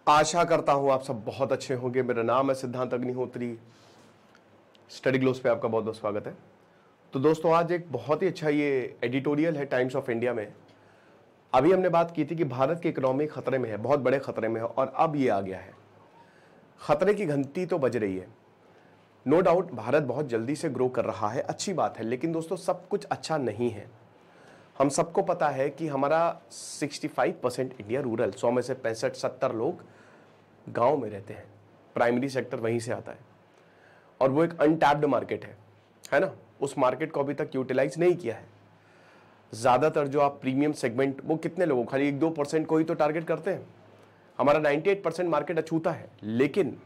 आशा करता हूं आप सब बहुत अच्छे होंगे। मेरा नाम है सिद्धांत अग्निहोत्री। स्टडी ग्लोस पे आपका बहुत बहुत स्वागत है। तो दोस्तों, आज एक बहुत ही अच्छा ये एडिटोरियल है टाइम्स ऑफ इंडिया में। अभी हमने बात की थी कि भारत की इकोनॉमी खतरे में है, बहुत बड़े खतरे में है, और अब ये आ गया है। खतरे की घंटी तो बज रही है। नो डाउट भारत बहुत जल्दी से ग्रो कर रहा है, अच्छी बात है, लेकिन दोस्तों सब कुछ अच्छा नहीं है। हम सबको पता है कि हमारा 65% इंडिया रूरल, 100 में से 65-70 लोग गांव में रहते हैं। प्राइमरी सेक्टर वहीं से आता है और वो एक अनटैप्ड मार्केट है ना। उस मार्केट को अभी तक यूटिलाइज नहीं किया है। ज़्यादातर जो आप प्रीमियम सेगमेंट, वो कितने लोगों, खाली 1-2% को ही तो टारगेट करते हैं। हमारा 98% मार्केट अछूता है। लेकिन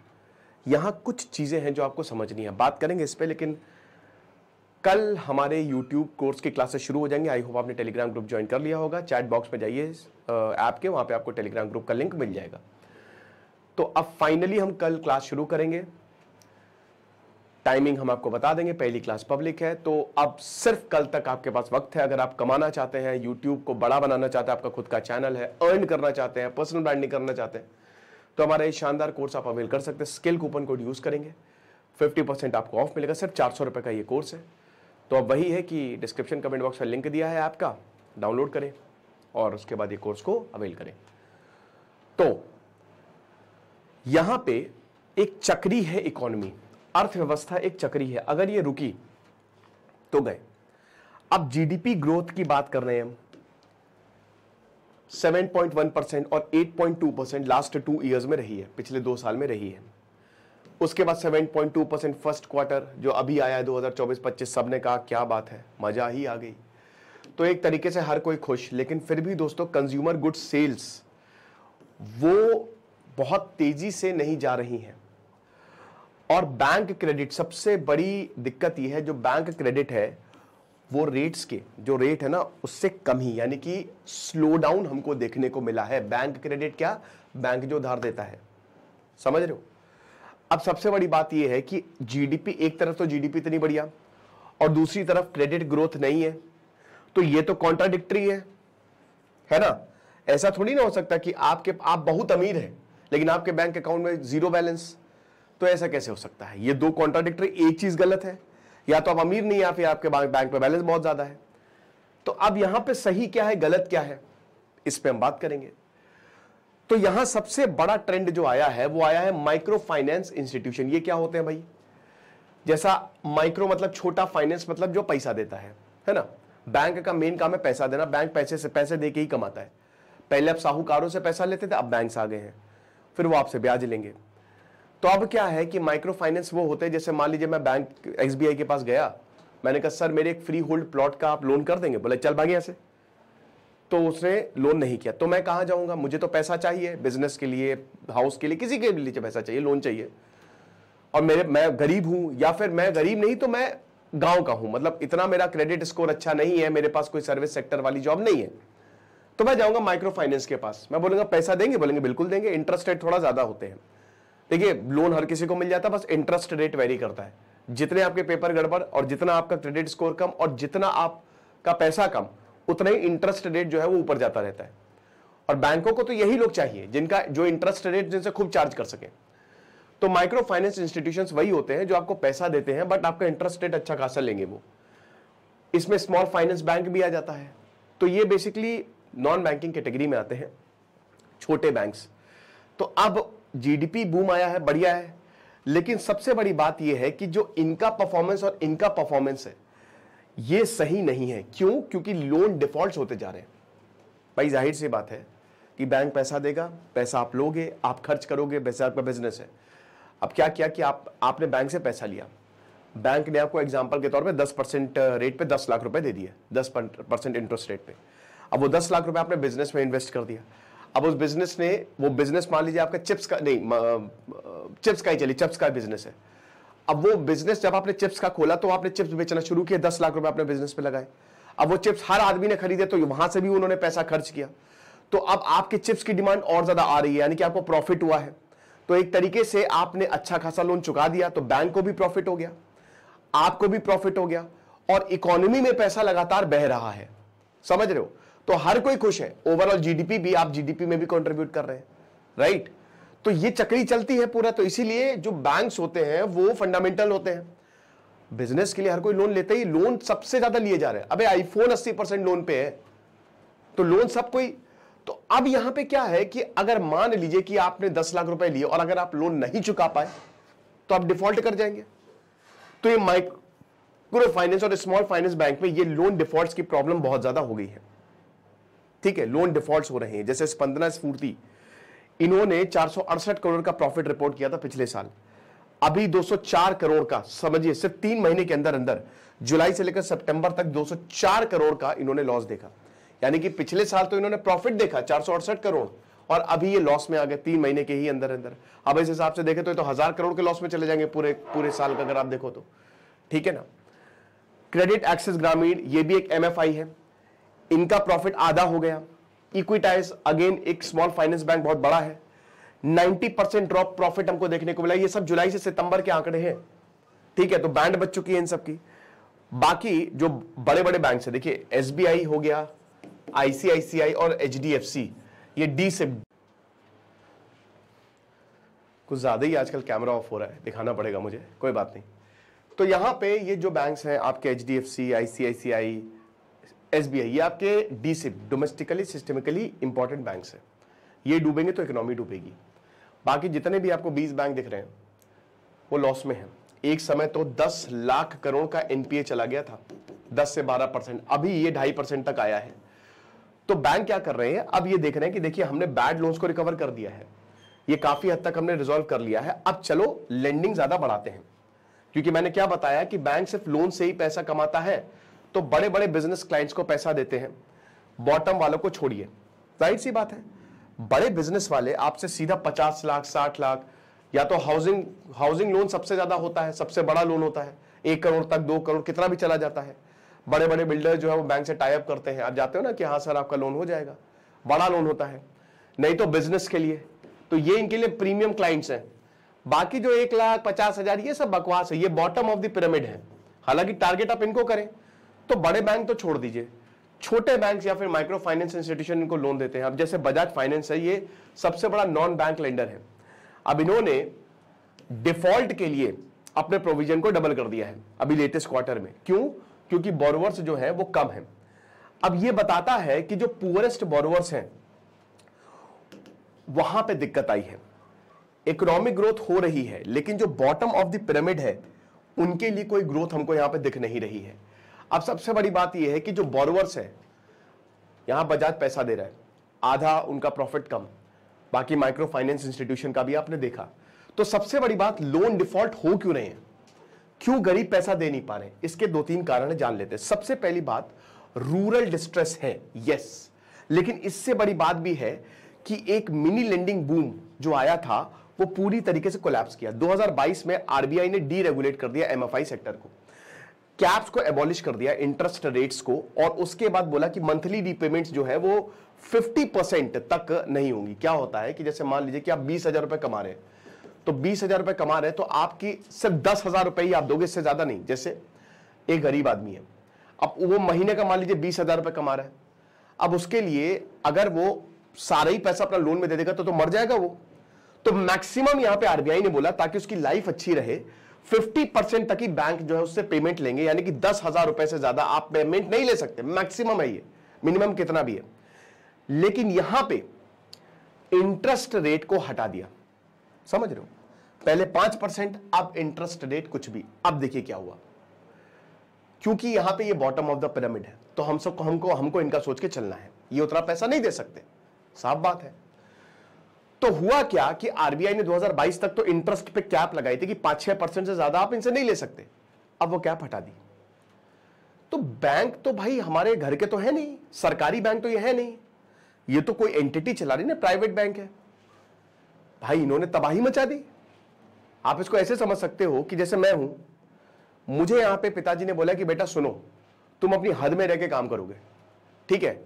यहाँ कुछ चीज़ें हैं जो आपको समझनी है, बात करेंगे इस पर। लेकिन कल हमारे YouTube कोर्स की क्लासेस शुरू हो जाएंगे। आई होप आपने टेलीग्राम ग्रुप ज्वाइन कर लिया होगा। चैट बॉक्स में जाइए ऐप के, वहाँ पे आपको टेलीग्राम ग्रुप का लिंक मिल जाएगा। तो अब फाइनली हम कल क्लास शुरू करेंगे। टाइमिंग हम आपको बता देंगे। पहली क्लास पब्लिक है, तो अब सिर्फ कल तक आपके पास वक्त है। अगर आप कमाना चाहते हैं, YouTube को बड़ा बनाना चाहते हैं, आपका खुद का चैनल है, अर्न करना चाहते हैं, पर्सनल ब्रांडिंग करना चाहते हैं, तो हमारा ये शानदार कोर्स आप अवेल कर सकते हैं। स्किल कूपन कोड यूज करेंगे, 50% आपको ऑफ मिलेगा। सिर्फ 400 रुपये का ये कोर्स है। तो अब वही है कि डिस्क्रिप्शन कमेंट बॉक्स में लिंक दिया है ऐप का, डाउनलोड करें और उसके बाद ये कोर्स को अवेल करें। तो यहां पे एक चक्री है इकोनॉमी, अर्थव्यवस्था एक चक्री है। अगर ये रुकी तो गए। अब जीडीपी ग्रोथ की बात कर रहे हैं हम, 7.1% और 8.2% लास्ट 2 ईयर्स में रही है, पिछले 2 साल में रही है। उसके बाद 7.2% फर्स्ट क्वार्टर जो अभी आया है 2024-25, सबने कहा क्या बात है, मजा ही आ गई। तो एक तरीके से हर कोई खुश। लेकिन फिर भी दोस्तों, कंज्यूमर गुड्स सेल्स वो बहुत तेजी से नहीं जा रही हैं। और बैंक क्रेडिट, सबसे बड़ी दिक्कत यह है, जो बैंक क्रेडिट है वो रेट्स के जो रेट है ना, उससे कम ही, यानी कि स्लो डाउन हमको देखने को मिला है। बैंक क्रेडिट क्या, बैंक जो उधार देता है, समझ रहे हो। अब सबसे बड़ी बात यह है कि जीडीपी, एक तरफ तो जीडीपी इतनी बढ़िया और दूसरी तरफ क्रेडिट ग्रोथ नहीं है, तो ये तो कॉन्ट्राडिक्टरी है ना। ऐसा थोड़ी ना हो सकता कि आप बहुत अमीर हैं लेकिन आपके बैंक अकाउंट में 0 बैलेंस। तो ऐसा कैसे हो सकता है? ये दो कॉन्ट्राडिक्टरी, एक चीज गलत है। या तो आप अमीर नहीं, या फिर आपके बैंक में बैलेंस बहुत ज्यादा है। तो अब यहां पे सही क्या है, गलत क्या है, इस पे हम बात करेंगे। तो यहां सबसे बड़ा ट्रेंड जो आया है वो आया है माइक्रो फाइनेंस इंस्टीट्यूशन। ये क्या होते हैं भाई? जैसा माइक्रो मतलब छोटा, फाइनेंस मतलब जो पैसा देता है ना। बैंक का मेन काम है पैसा देना। बैंक पैसे दे के ही कमाता है। पहले आप साहूकारों से पैसा लेते थे, अब बैंक्स आ गए हैं, फिर वो आपसे ब्याज लेंगे। तो अब क्या है कि माइक्रो फाइनेंस वो होते हैं, जैसे मान लीजिए मैं बैंक SBI के पास गया, मैंने कहा सर मेरे एक फ्री होल्ड प्लॉट का आप लोन कर देंगे। बोले चल भाग यहाँ से। तो उसने लोन नहीं किया, तो मैं कहाँ जाऊंगा? मुझे तो पैसा चाहिए बिजनेस के लिए, हाउस के लिए, किसी के लिए पैसा चाहिए, लोन चाहिए। और मैं गरीब हूं, या फिर मैं गरीब नहीं तो मैं गांव का हूं, मतलब इतना मेरा क्रेडिट स्कोर अच्छा नहीं है, मेरे पास कोई सर्विस सेक्टर वाली जॉब नहीं है, तो मैं जाऊंगा माइक्रो फाइनेंस के पास। मैं बोलूंगा पैसा देंगे? बोलेंगे बिल्कुल देंगे। इंटरेस्ट रेट थोड़ा ज्यादा होते हैं। देखिए, लोन हर किसी को मिल जाता है, बस इंटरेस्ट रेट वेरी करता है। जितने आपके पेपर गड़बड़ और जितना आपका क्रेडिट स्कोर कम और जितना आपका पैसा कम, उतना ही इंटरेस्ट रेट जो है वो ऊपर जाता रहता है। और बैंकों को तो यही लोग चाहिए जिनका जो इंटरेस्ट रेट जिनसे खूब चार्ज कर सके। तो माइक्रो फाइनेंस इंस्टीट्यूशंस वही होते हैं जो आपको पैसा देते हैं बट आपका इंटरेस्ट रेट अच्छा खासा लेंगे वो। इसमें स्मॉल फाइनेंस बैंक भी आ जाता है। तो ये बेसिकली नॉन बैंकिंग कैटेगरी में आते हैं, छोटे बैंक्स। तो अब जीडीपी बूम आया है, बढ़िया है, लेकिन सबसे बड़ी बात यह है कि जो इनका परफॉर्मेंस और इनका परफॉर्मेंस है ये सही नहीं है। क्यों? क्योंकि लोन डिफॉल्ट्स होते जा रहे हैं। भाई जाहिर सी बात है कि बैंक पैसा देगा, पैसा आप लोगे, आप खर्च करोगे, वैसे आपका बिजनेस है। अब क्या किया कि आपने बैंक से पैसा लिया, बैंक ने आपको एग्जांपल के तौर पे 10% रेट पे 10 लाख रुपए दे दिए, 10% इंटरेस्ट रेट पे। अब वो 10 लाख रुपए आपने बिजनेस में इन्वेस्ट कर दिया। अब उस बिजनेस ने, वो बिजनेस मान लीजिए आपका चिप्स का नहीं, चिप्स का ही चलिए, चिप्स का बिजनेस है। अब वो बिजनेस जब आपने चिप्स का खोला तो आपने चिप्स बेचना शुरू किया, 10 लाख रुपए आपने बिजनेस पे लगाए। अब वो चिप्स हर आदमी ने खरीदे तो वहां से भी उन्होंने पैसा खर्च किया। तो अब आपके चिप्स की डिमांड और ज्यादा आ रही है, यानी कि आपको प्रॉफिट हुआ है। तो एक तरीके से आपने अच्छा खासा लोन चुका दिया, तो बैंक को भी प्रॉफिट हो गया, आपको भी प्रॉफिट हो गया, और इकोनॉमी में पैसा लगातार बह रहा है। समझ रहे हो? तो हर कोई खुश है। ओवरऑल जीडीपी भी, आप जीडीपी में भी कंट्रीब्यूट कर रहे हैं, राइट? तो ये चक्री चलती है पूरा। तो इसीलिए जो बैंक्स होते हैं वो फंडामेंटल होते हैं। बिजनेस के लिए हर कोई लोन लेता ही, लोन सबसे ज्यादा लिए जा रहे हैं। अबे आईफोन 80% लोन पे है, तो लोन सब कोई। तो अब यहां पे क्या है कि अगर मान लीजिए कि आपने 10 लाख रुपए लिए और अगर आप लोन नहीं चुका पाए तो आप डिफॉल्ट कर जाएंगे। तो ये माइक्रो फाइनेंस और स्मॉल फाइनेंस बैंक में ये लोन डिफॉल्ट्स की प्रॉब्लम बहुत ज्यादा हो गई है। ठीक है, लोन डिफॉल्ट्स हो रहे हैं। जैसे स्पंदना स्फूर्ति, इन्होंने 468 करोड़ का प्रॉफिट रिपोर्ट किया था पिछले साल, अभी 204 करोड़ का, समझिए सिर्फ 3 महीने के अंदर अंदर, जुलाई से लेकर सितंबर तक 204 करोड़ का इन्होंने लॉस देखा। यानी कि पिछले साल तो इन्होंने प्रॉफिट देखा 468 करोड़ और अभी ये लॉस में आ गए 3 महीने के ही अंदर अंदर। अब इस हिसाब से देखें तो 1000 करोड़ के लॉस में चले जाएंगे पूरे साल का, अगर आप देखो तो। ठीक है ना। क्रेडिट एक्सेस ग्रामीण, ये भी एक एमएफआई है, इनका प्रॉफिट आधा हो गया। इक्विटाइज अगेन एक स्मॉल फाइनेंस बैंक, बहुत बड़ा है, 90% ड्रॉप प्रॉफिट हमको देखने को मिला। ये सब जुलाई से सितंबर के आंकड़े हैं। ठीक है, तो बैंड बच चुकी है इन सब की। बाकी जो बड़े बड़े बैंक है, देखिए एसबीआई हो गया, आईसीआईसीआई और एचडीएफसी, ये डी से कुछ ज्यादा ही आजकल कैमरा ऑफ हो रहा है, दिखाना पड़ेगा मुझे, कोई बात नहीं। तो यहां पे ये जो बैंक्स हैं आपके एचडीएफसी, आईसीआईसीआई, एसबीआई, ये आपके डीसिप, डोमेस्टिकली सिस्टमिकली इंपॉर्टेंट बैंक्स हैं। ये डूबेंगे तो इकोनॉमी डूबेगी। बाकी जितने भी आपको 20 बैंक दिख रहे हैं वो लॉस में हैं। एक समय तो 10 लाख करोड़ का एनपीए चला गया था, 10 से 12%, अभी ये 2.5% तक आया है। तो बैंक क्या कर रहे हैं, अब ये देख रहे हैं कि देखिए हमने बैड लोन्स को रिकवर कर दिया है, ये काफी हद तक हमने रिजॉल्व कर लिया है, अब चलो लेंडिंग ज्यादा बढ़ाते हैं। क्योंकि मैंने क्या बताया कि बैंक सिर्फ लोन से ही पैसा कमाता है, तो बड़े बड़े बिजनेस क्लाइंट्स को पैसा देते हैं, बॉटम वालों को छोड़िए। जाहिर सी बात है, बड़े बिजनेस वाले आपसे सीधा 50 लाख 60 लाख, या तो हाउसिंग लोन सबसे ज्यादा होता है, सबसे बड़ा लोन होता है, 1 करोड़ तक 2 करोड़ कितना भी चला जाता है। बड़े बड़े बिल्डर जो है वो बैंक से टाई अप करते हैं, आप जाते हो ना कि हाँ सर आपका लोन हो जाएगा, बड़ा लोन होता है। नहीं तो बिजनेस के लिए, तो ये इनके लिए प्रीमियम क्लाइंट्स हैं। बाकी जो 1,50,000 ये सब बकवास है, ये बॉटम ऑफ द पिरामिड है। हालांकि टारगेट आप इनको करें तो बड़े बैंक तो छोड़ दीजिए, छोटे बैंक या फिर माइक्रो फाइनेंस इंस्टीट्यूशन इनको लोन देते हैं। अब जैसे बजाज फाइनेंस है, ये सबसे बड़ा नॉन बैंक लेंडर है। अब इन्होंने डिफॉल्ट के लिए अपने प्रोविजन को डबल कर दिया है अभी लेटेस्ट क्वार्टर में। क्यों? क्योंकि बोरोवर्स जो है वो कम है। अब ये बताता है कि जो पुअरेस्ट बोरोवर्स हैं वहां पे दिक्कत आई है, इकोनॉमिक ग्रोथ हो रही है, लेकिन जो बॉटम ऑफ द पिरामिड है उनके लिए कोई ग्रोथ हमको यहां पे दिख नहीं रही है। अब सबसे बड़ी बात यह है कि जो बोरोवर्स है, यहां बजाज पैसा दे रहा है, आधा उनका प्रॉफिट कम, बाकी माइक्रो फाइनेंस इंस्टीट्यूशन का भी आपने देखा। तो सबसे बड़ी बात, लोन डिफॉल्ट हो क्यों रहे हैं, क्यों गरीब पैसा दे नहीं पा रहे? इसके 2-3 कारण जान लेते हैं। सबसे पहली बात, रूरल डिस्ट्रेस है, यस, लेकिन इससे बड़ी बात भी है कि एक मिनी लेंडिंग बूम जो आया था वो पूरी तरीके से कोलैप्स किया। 2022 में आरबीआई ने डीरेगुलेट कर दिया एमएफआई सेक्टर को, कैप्स को एबॉलिश कर दिया, इंटरेस्ट रेट्स को, और उसके बाद बोला कि मंथली रीपेमेंट्स जो है वो 50% तक नहीं होंगी। क्या होता है कि जैसे मान लीजिए कि आप 20,000 रुपए कमा रहे हैं, तो 20,000 रुपए कमा रहे हैं तो आपकी सिर्फ 10,000 रुपए ही आप दोगे, इससे ज्यादा नहीं। जैसे एक गरीब आदमी है, अब वो महीने का मान लीजिए 20,000 रुपए कमा रहा है, अब उसके लिए अगर वो सारा ही पैसा अपना लोन में दे देगा तो मर जाएगा वो। तो मैक्सिमम यहां पे आरबीआई ने बोला ताकि उसकी लाइफ अच्छी रहे, 50% तक ही बैंक जो है उससे पेमेंट लेंगे, यानी कि 10,000 रुपए से ज्यादा आप पेमेंट नहीं ले सकते, मैक्सिमम है ये, मिनिमम कितना भी है। लेकिन यहां पे इंटरेस्ट रेट को हटा दिया, समझ रहे हो? पहले 5%, अब इंटरेस्ट रेट कुछ भी। अब देखिए क्या हुआ, क्योंकि यहां पे ये बॉटम ऑफ द पिरामिड है, तो हमको इनका सोच के चलना है, ये उतना पैसा नहीं दे सकते, साफ बात है। तो हुआ क्या कि आरबीआई ने 2022 तक तो इंटरेस्ट पे कैप लगाई थी कि 5-6% से ज्यादा आप इनसे नहीं ले सकते, अब वो कैप हटा दी। तो बैंक तो भाई हमारे घर के तो है नहीं, सरकारी बैंक तो ये है नहीं, ये तो कोई एंटिटी चला रही ना, प्राइवेट बैंक है भाई, इन्होंने तबाही मचा दी। आप इसको ऐसे समझ सकते हो कि जैसे मैं हूं, मुझे यहां पे पिताजी ने बोला कि बेटा सुनो, तुम अपनी हद में रह के काम करोगे, ठीक है,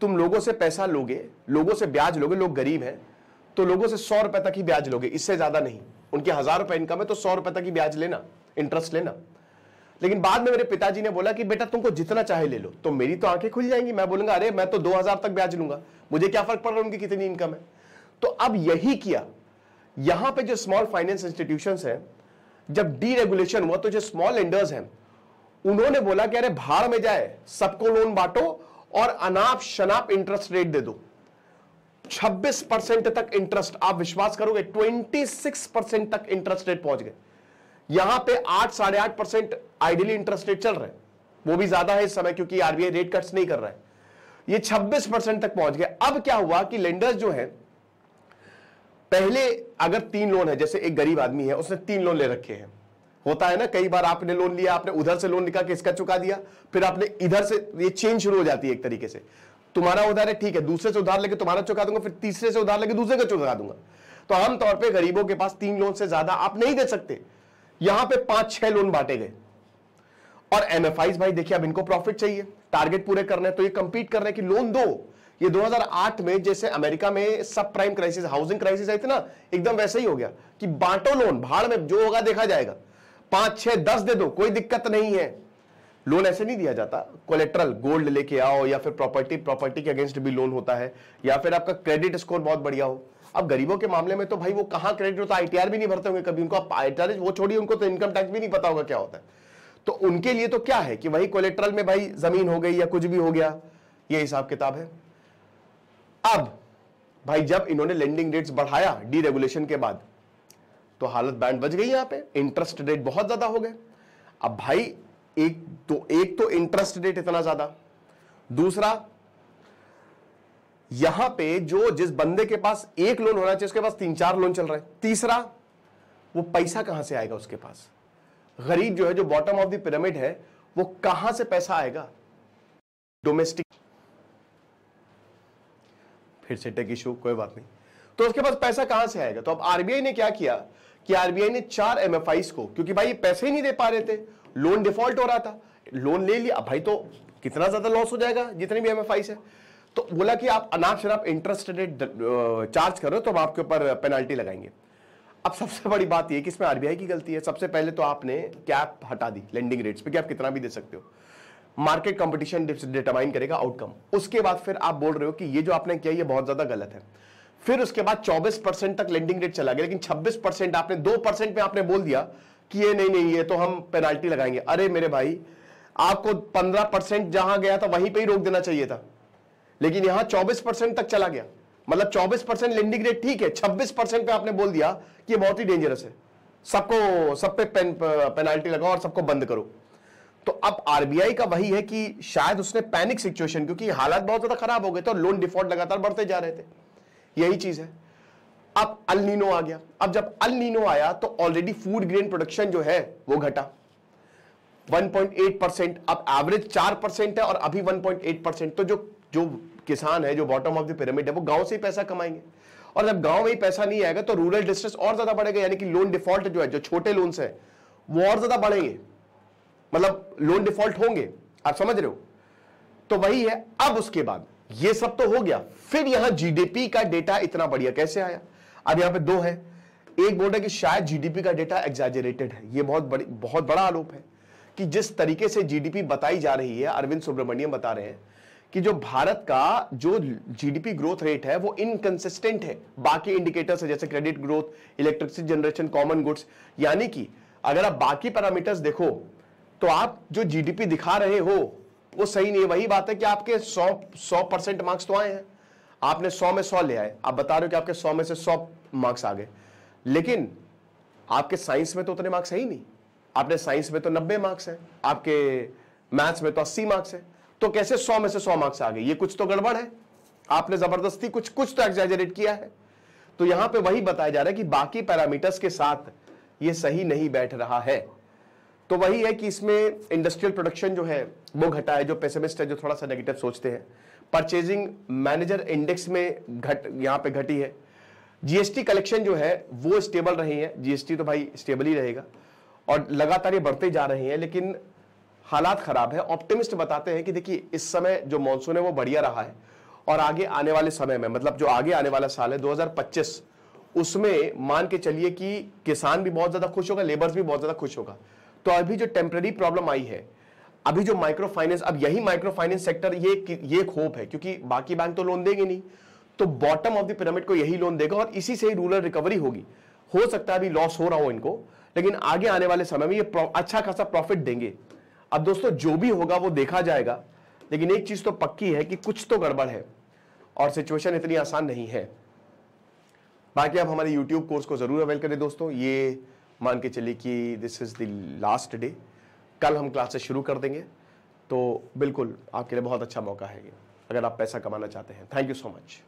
तुम लोगों से पैसा लोगे, लोगों से ब्याज लोगे, लोग गरीब हैं तो लोगों से 100 रुपए तक ही ब्याज लोगे, इससे ज्यादा नहीं। उनके 1000 रुपए इनकम है तो 100 रुपए तक ही ब्याज लेना, इंटरेस्ट लेना। लेकिन बाद में मेरे पिताजी ने बोला कि बेटा तुमको जितना चाहे ले लो, तो मेरी तो आंखें खुल जाएंगी, मैं बोलूंगा अरे मैं तो 2000 तक ब्याज लूंगा, मुझे क्या फर्क पड़ रहा है उनकी कितनी इनकम है। तो अब यही किया यहां पे जो स्मॉल फाइनेंस इंस्टीट्यूशंस हैं, जब डीरेगुलेशन हुआ तो जो स्मॉल लेंडर्स हैं उन्होंने बोला कि अरे भाड़ में जाए, सबको लोन बांटो और अनाप शनाप इंटरेस्ट रेट दे दो। 26% तक इंटरेस्ट, आप विश्वास करोगे 26% तक इंटरेस्ट रेट पहुंच गए। यहां पे 8 साढ़े 8% आइडियली इंटरेस्ट रेट चल रहे हैं, वो भी ज्यादा है इस समय क्योंकि आरबीआई रेट कट्स नहीं कर रहा है। ये 26% तक पहुंच गए। अब क्या हुआ कि लेंडर्स जो है, पहले अगर 3 लोन है, जैसे एक गरीब आदमी है उसने 3 लोन ले रखे हैं, होता है ना, कई बार आपने लोन लिया, आपने उधर से लोन निकाल के इसका चुका दिया, फिर आपने इधर से, ये चेंज शुरू हो जाती है एक तरीके से। तुम्हारा उधार है, ठीक है, दूसरे से उधार लेके तुम्हारा चुका दूंगा, फिर तीसरे से उधार लेके दूसरे का चुका दूंगा। तो आमतौर पर गरीबों के पास 3 लोन से ज्यादा आप नहीं दे सकते। यहां पे 5-6 लोन बांटे गए। और एमएफआईज भाई देखिए, अब इनको प्रॉफिट चाहिए, टारगेट पूरे करने, तो ये कंपीट कर रहे हैं कि लोन दो। ये 2008 में जैसे अमेरिका में सब प्राइम क्राइसिस, हाउसिंग क्राइसिस आई थी ना, एकदम वैसे ही हो गया कि बांटो लोन, भाड़ में जो होगा देखा जाएगा, 5, 6, 10 दे दो, कोई दिक्कत नहीं है। लोन ऐसे नहीं दिया जाता, कोलेट्रल गोल्ड लेके आओ, या फिर प्रॉपर्टी के अगेंस्ट भी लोन होता है, या फिर आपका क्रेडिट स्कोर बहुत बढ़िया हो। अब गरीबों के मामले में तो भाई वो कहां क्रेडिट होता है, आईटीआर भी नहीं भरते होंगे कभी, उनको आईटीआर वो छोड़िए, उनको तो इनकम टैक्स भी नहीं पता होगा क्या होता है। तो उनके लिए तो क्या है कि वही कोलेट्रल में भाई जमीन हो गई या कुछ भी हो गया, ये हिसाब किताब है। अब भाई जब इन्होंने लेंडिंग रेट्स बढ़ाया डीरेगुलेशन के बाद, तो हालत बैंड बज गई, यहां पे इंटरेस्ट रेट बहुत ज्यादा हो गए। अब भाई एक तो इंटरेस्ट रेट इतना ज्यादा, दूसरा यहां पे जो जिस बंदे के पास 1 लोन होना चाहिए उसके पास 3-4 लोन चल रहे हैं, तीसरा वो पैसा कहां से आएगा उसके पास। गरीब जो है, जो बॉटम ऑफ द पिरामिड है, वो कहां से पैसा आएगा। डोमेस्टिक, फिर से टेक इशू, कोई बात नहीं, तो उसके पास पैसा कहां से आएगा। तो अब आरबीआई ने क्या किया कि आरबीआई ने 4 एमएफआईज को, क्योंकि भाई ये पैसे ही नहीं दे पा रहे थे, लोन डिफॉल्ट हो रहा था, लोन ले लिया, भाई तो कितना ज्यादा लॉस हो जाएगा जितने भी एमएफआईज है, तो बोला कि आप अनाप शनाप इंटरेस्ट रेट चार्ज करो तो हम आपके ऊपर पेनाल्टी लगाएंगे। अब सबसे बड़ी बात यह कि इसमें आरबीआई की गलती है। सबसे पहले तो आपने कैप हटा दी लेंडिंग रेट्स पे कि आप कितना भी दे सकते हो, मार्केट कंपटीशन डिटरमाइन करेगा आउटकम। उसके बाद फिर आप बोल रहे हो कि ये जो आपने किया ये बहुत ज्यादा गलत है। फिर उसके बाद 24% तक लेंडिंग रेट चला गया, लेकिन 26% आपने 2% में आपने बोल दिया कि ये नहीं ये तो हम पेनाल्टी लगाएंगे। अरे मेरे भाई, आपको 15% जहां गया था वहीं पे ही रोक देना चाहिए था, लेकिन यहां 24% तक चला गया। मतलब 24% लेंडिंग रेट ठीक है, 26% पे आपने बोल दिया कि ये बहुत ही डेंजरस है, सब पे पेनाल्टी लगाओ और सबको बंद करो। तो अब आरबीआई का वही है कि शायद उसने पैनिक सिचुएशन, क्योंकि हालात बहुत ज्यादा खराब हो गए थे और लोन डिफॉल्ट लगातार बढ़ते जा रहे थे, यही चीज है। अब अल नीनो आ गया। अब जब अल नीनो आया तो ऑलरेडी फूड ग्रेन प्रोडक्शन जो है वो घटा 1.8%, अब एवरेज 4% है और अभी 1.8%। तो जो किसान है, जो बॉटम ऑफ द पिरामिड है, वो गांव से ही पैसा कमाएंगे, और जब गांव में ही पैसा नहीं आएगा तो रूरल डिस्ट्रेस और ज्यादा बढ़ेगा, यानी कि लोन डिफॉल्ट जो है, जो छोटे लोन्स है वो और ज्यादा बढ़ेंगे, मतलब लोन डिफॉल्ट होंगे, आप समझ रहे हो। तो वही है। अब उसके बाद ये सब तो हो गया, फिर यहां जीडीपी का डेटा इतना बढ़िया कैसे आया। अब यहां पे 2 है, एक बोल रहा है कि शायद जीडीपी का डेटा एग्जैजरेटेड है। ये बहुत बड़ा आरोप है कि जिस तरीके से जीडीपी बताई जा रही है, अरविंद सुब्रमण्यम बता रहे हैं कि जो भारत का जो जीडीपी ग्रोथ रेट है वो इनकंसिस्टेंट है बाकी इंडिकेटर्स है, जैसे credit growth, electricity generation, common goods. यानी कि अगर आप बाकी पैरामीटर्स देखो तो आप जो जीडीपी दिखा रहे हो वो सही नहीं है। वही बात है कि आपके 100% मार्क्स तो आए हैं, आपने 100 में 100 ले आए, आप बता रहे हो कि आपके 100 में से 100 मार्क्स आ गए, लेकिन आपके साइंस में तो उतने मार्क्स है ही नहीं। आपने साइंस में तो 90 मार्क्स है, आपके मैथ्स में तो 80 मार्क्स है, तो कैसे 100 में से 100 मार्क्स आ गए। ये कुछ तो गड़बड़ है, आपने जबरदस्ती कुछ तो एग्जैजरेट किया है। तो यहां पे वही बताया जा रहा है कि बाकी पैरामीटर्स के साथ ये सही नहीं बैठ रहा है। तो वही है कि इसमें इंडस्ट्रियल प्रोडक्शन जो है वो घटा है, जो पेसिमिस्ट है, जो थोड़ा सा नेगेटिव सोचते हैं। परचेजिंग मैनेजर इंडेक्स में यहां पे घटी है। जीएसटी कलेक्शन जो है वो स्टेबल रही है, जीएसटी तो भाई स्टेबल ही रहेगा, और लगातार ये बढ़ते जा रहे हैं, लेकिन हालात खराब है। ऑप्टिमिस्ट बताते हैं कि देखिए इस समय जो मॉनसून है वो बढ़िया रहा है, और आगे आने वाले समय में, मतलब जो आगे आने वाला साल है 2025, उसमें मान के चलिए कि किसान भी बहुत ज्यादा खुश होगा, लेबर्स भी बहुत ज्यादा खुश होगा। तो अभी जो टेम्पररी प्रॉब्लम आई है, अभी जो माइक्रो फाइनेंस, अब यही माइक्रो फाइनेंस सेक्टर ये एक होप है, क्योंकि बाकी बैंक तो लोन देंगे नहीं, तो बॉटम ऑफ द पिरामिड को यही लोन देगा और इसी से ही रूरल रिकवरी होगी। हो सकता है अभी लॉस हो रहा हो इनको, लेकिन आगे आने वाले समय में ये अच्छा खासा प्रॉफिट देंगे। अब दोस्तों जो भी होगा वो देखा जाएगा, लेकिन एक चीज तो पक्की है कि कुछ तो गड़बड़ है और सिचुएशन इतनी आसान नहीं है। बाकी आप हमारे YouTube कोर्स को जरूर अवेल करें दोस्तों। ये मान के चलिए कि this is the last day, कल हम क्लासेस शुरू कर देंगे, तो बिल्कुल आपके लिए बहुत अच्छा मौका है ये, अगर आप पैसा कमाना चाहते हैं। Thank you so much.